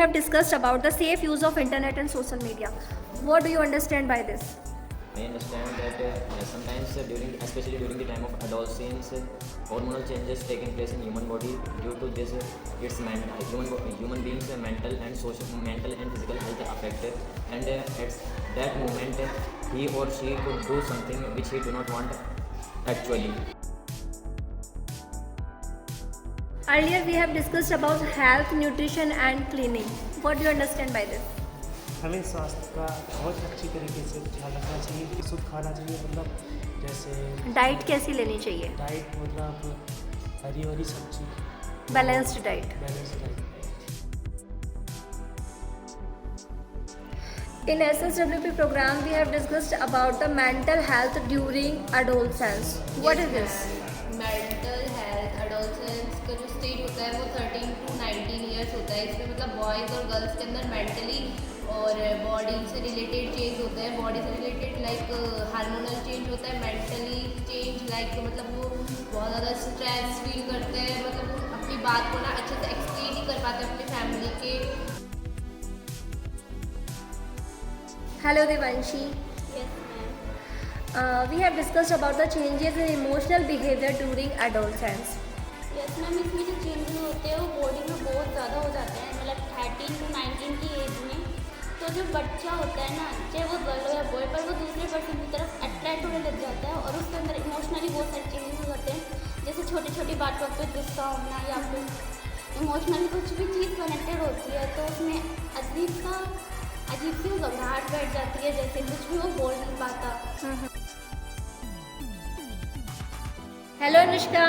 have discussed about the safe use of internet and social media. What do you understand by this? I understand that sometimes especially during the time of adolescence, hormonal changes taking place in human body. Due to this, human beings' mental and physical health affected, and at that moment, he or she could do something which he do not want actually. Earlier we have discussed about health, nutrition and cleaning. What do you understand by this? हमें स्वास्थ्य का बहुत अच्छी तरीके से ख्याल रखना चाहिए, शुद्ध खाना चाहिए, मतलब जैसे डाइट कैसी लेनी चाहिए? डाइट मतलब हरी हरी सब्जी, balanced diet. Balance diet. In SSWP program we have discussed about the mental health during adolescence. What is this? Mental health adolescence का जो स्टेज होता है वो 13 to 19 ईयर्स होता है। इसमें मतलब बॉयज़ और गर्ल्स के अंदर मेंटली और बॉडी से रिलेटेड चेंज होते हैं। बॉडी से रिलेटेड लाइक हार्मोनल चेंज होता है, मेंटली चेंज लाइक मतलब वो बहुत ज़्यादा स्ट्रेस फील करते हैं, मतलब वो अपनी बात को ना अच्छे से एक्सप्लेन नहीं कर पाते अपनी फैमिली के। Hello Devanshi. Yes ma'am. We have discussed about the changes in emotional behavior during adolescence. Yes ma'am, इसमें जो चेंजेस होते हैं वो बॉडी में बहुत ज़्यादा हो जाते हैं, मतलब 13 to 19 की एज में। तो जो बच्चा होता है ना, चाहे वो गर्ल हो या बॉय, पर वो दूसरे पर्सन की तरफ अट्रैक्ट होने लग जाता है और उसके अंदर इमोशनली बहुत सारे चेंजेस हो जाते हैं, जैसे छोटी छोटी बातों पर गुस्सा होना या फिर इमोशनली कुछ भी चीज़ कनेक्टेड होती है तो उसमें अजीब सी वो घबराहट बैठ जाती है, जैसे कुछ भी वो बोल नहीं पाता। Hello Anushka.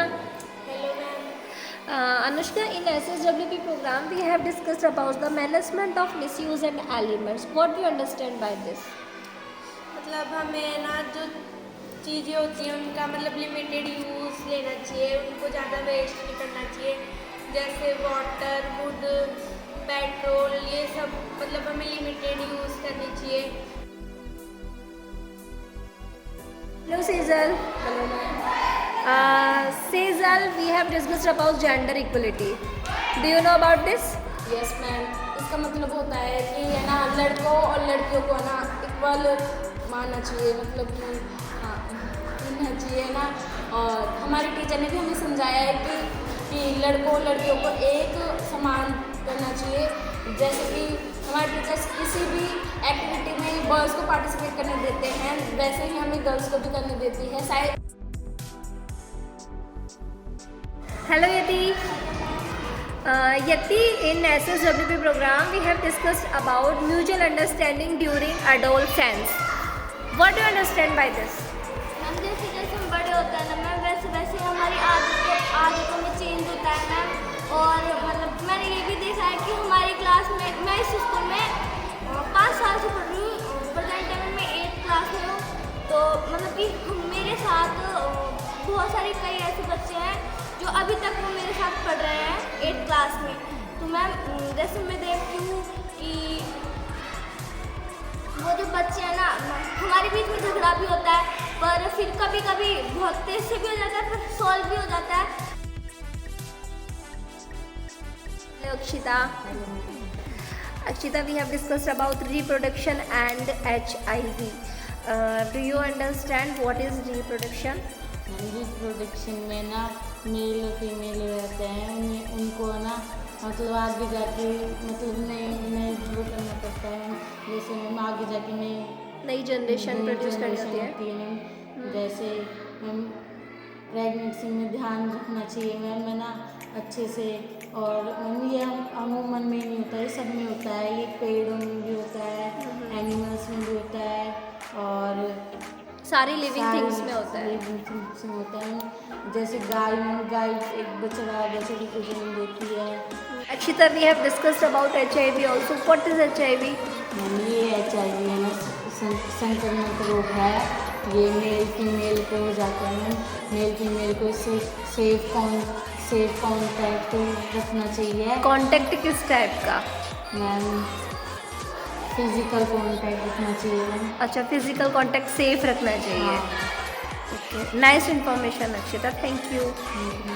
Hello ma'am. Anushka, in SSWP program we have discussed about the management of misuse and elements. What do you understand by this? मतलब हमें ना जो चीज़ें होती हैं उनका मतलब लिमिटेड यूज़ लेना चाहिए, उनको ज़्यादा वेस्ट नहीं करना चाहिए, जैसे वाटर, वुड, पेट्रोल, ये सब मतलब हमें लिमिटेड यूज़ करनी चाहिए। Hello Sejal. Hello ma'am. Sejal, we have discussed about gender equality. Do you know about this? Yes ma'am, इसका मतलब होता है कि है ना लड़कों और लड़कियों को ना इक्वल मानना चाहिए, मतलब कि हाँ मिलना चाहिए ना। और हमारे टीचर ने भी हमें समझाया है कि लड़कों और लड़कियों को एक समान करना चाहिए, जैसे कि हमारे टीचर्स किसी भी एक्टिविटी में बॉयज़ को पार्टिसिपेट करने देते हैं, वैसे ही हमें गर्ल्स को भी करने देती है शायद। Hello Yati. Yati, in SSWP program we have discussed about mutual understanding during adolescence. What do you understand by this? Ma'am, जैसे जैसे हम बड़े होते हैं ना मैम, वैसे वैसे हमारी आदतों में चेंज होता है मैम। और मतलब मैंने ये भी देखा है कि हमारी क्लास में, मैं इस स्कूल में 5 साल से पढ़ रही हूँ, प्रेजेंट टाइम में 8th क्लास में हूँ। तो मतलब कि मेरे साथ बहुत सारे कई ऐसे बच्चे हैं जो अभी तक वो मेरे साथ पढ़ रहे हैं 8th क्लास में। तो मैम जैसे मैं देखती हूँ कि वो जो बच्चे हैं ना, हमारे बीच में झगड़ा भी होता है, पर फिर कभी कभी बहुत तेज से भी हो जाता है, फिर सॉल्व भी हो जाता है। Hello Akshita. Akshita, we have discussed about reproduction and HIV. Do you understand what is reproduction? Reproduction में ना मेल और फीमेल रहते हैं, उनको ना मतलब आगे जाके मतलब नए वो करना पड़ता है, जैसे हम आगे जाके नई जनरेशन प्रोड्यूस करनी होती है। मैम। जैसे मैम प्रेगनेंसी में ध्यान रखना चाहिए मैम, है ना अच्छे से। और मैम ये अमूमन में नहीं होता है, सब में होता है, ये पेड़ों में भी होता है, एनिमल्स में भी होता है, और सारी लिविंग थिंग्स में होता है। लिविंग थिंग्स में होता है। जैसे गाय एक बछड़ी को जन्म देती है। Akshita, we have discussed about HIV also. What is HIV? Ma'am ये HIV है ना संक्रमण रोग है, ये मेल फीमेल को हो जाता है। मेल फीमेल को सेफ कॉन्टैक्ट रखना चाहिए। कॉन्टेक्ट किस टाइप का? मैम फिजिकल कॉन्टैक्ट रखना चाहिए मैम। अच्छा, फिजिकल कॉन्टेक्ट सेफ रखना चाहिए। हाँ। Okay, nice information Akshita, thank you. Thank you.